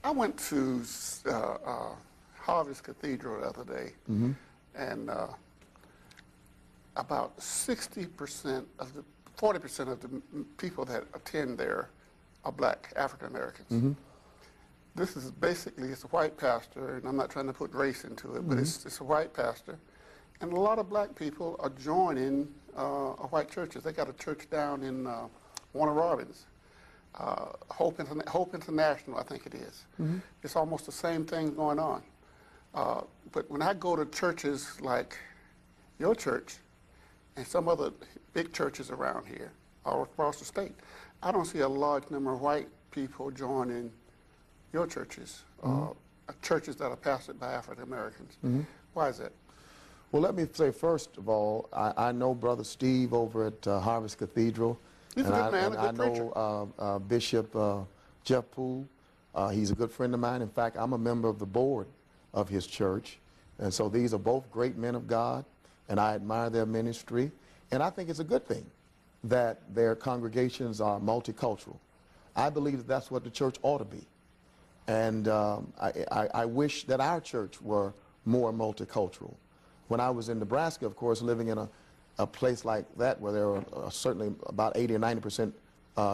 I went to Harvest Cathedral the other day, and about 60% of the, 40% of the people that attend there are black African Americans. This is basically, it's a white pastor, and I'm not trying to put race into it, but it's a white pastor. And a lot of black people are joining white churches. They got a church down in Warner Robins, Hope International, I think it is. It's almost the same thing going on. But when I go to churches like your church and some other big churches around here or across the state, I don't see a large number of white people joining your churches, churches that are pastored by African Americans. Why is that? Well, let me say, first of all, I know Brother Steve over at Harvest Cathedral. He's a good man, a good preacher. I know Bishop Jeff Poole. He's a good friend of mine. In fact, I'm a member of the board of his church. And so these are both great men of God, and I admire their ministry. And I think it's a good thing that their congregations are multicultural. I believe that that's what the church ought to be. And I wish that our church were more multicultural. When I was in Nebraska, of course, living in a place like that where there were certainly about 80 or 90%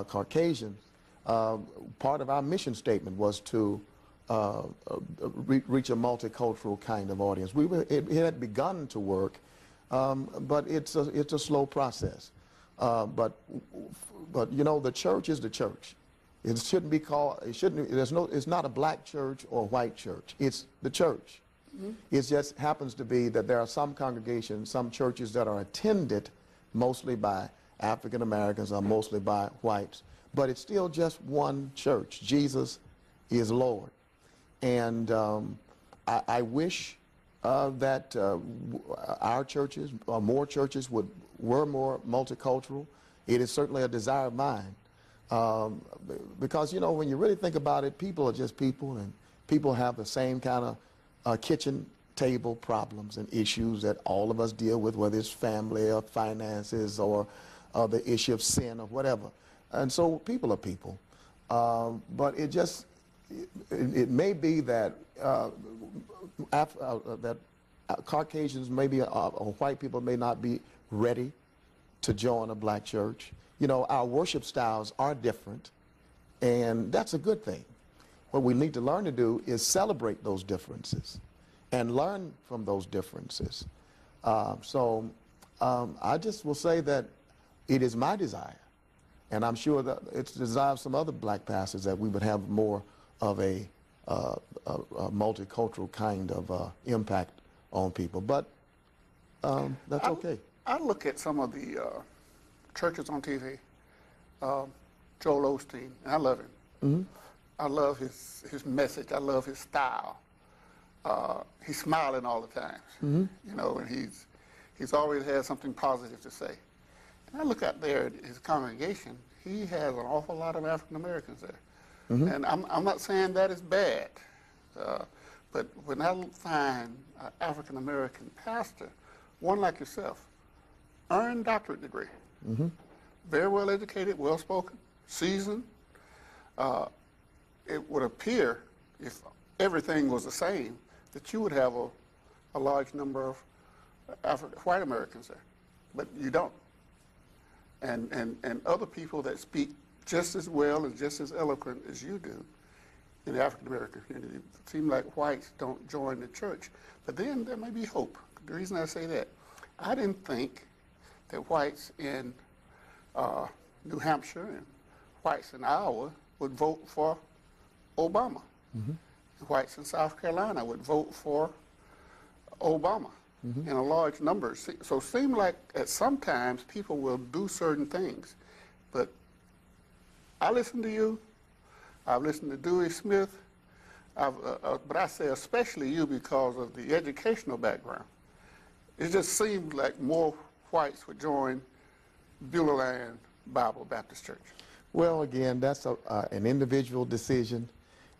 Caucasians, part of our mission statement was to reach a multicultural kind of audience. It had begun to work, but it's a slow process. But you know, the church is the church. It shouldn't be called. It shouldn't. It's not a black church or a white church. It's the church. It just happens to be that there are some congregations, some churches that are attended mostly by African Americans or mostly by whites. But it's still just one church. Jesus is Lord. And I wish that our churches, or more churches, were more multicultural. It is certainly a desire of mine. Because, you know, when you really think about it, people are just people, and people have the same kind of kitchen table problems and issues that all of us deal with, whether it's family or finances or the issue of sin or whatever. And so people are people. But it may be that that Caucasians maybe or white people may not be ready to join a black church. You know, our worship styles are different, and that's a good thing. What we need to learn to do is celebrate those differences and learn from those differences. So I just will say that it is my desire, and I'm sure that it's the desire of some other black pastors, that we would have more of a multicultural kind of impact on people. But that's okay. I look at some of the churches on TV, Joel Osteen, and I love him. I love his message. I love his style. He's smiling all the time, you know, and he's always had something positive to say. And I look out there at his congregation. He has an awful lot of African Americans there. And I'm not saying that is bad, but when I find an African American pastor, one like yourself, earned doctorate degree, very well educated, well spoken, seasoned, it would appear, if everything was the same, that you would have a large number of white Americans there, but you don't. And other people that speak just as well and just as eloquent as you do in the African American community, it seems like whites don't join the church. But then there may be hope. The reason I say that, I didn't think that whites in New Hampshire and whites in Iowa would vote for Obama. Whites in South Carolina would vote for Obama in a large number. So it seems like at sometimes people will do certain things. But I listen to you. I've listened to Dewey Smith. But I say especially you because of the educational background. It just seems like more whites would join Beulahland Bible Baptist Church. Well, again, that's an individual decision,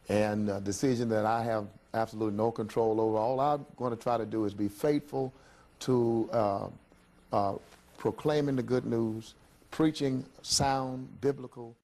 and a decision that I have absolutely no control over. All I'm going to try to do is be faithful to proclaiming the good news, preaching sound biblical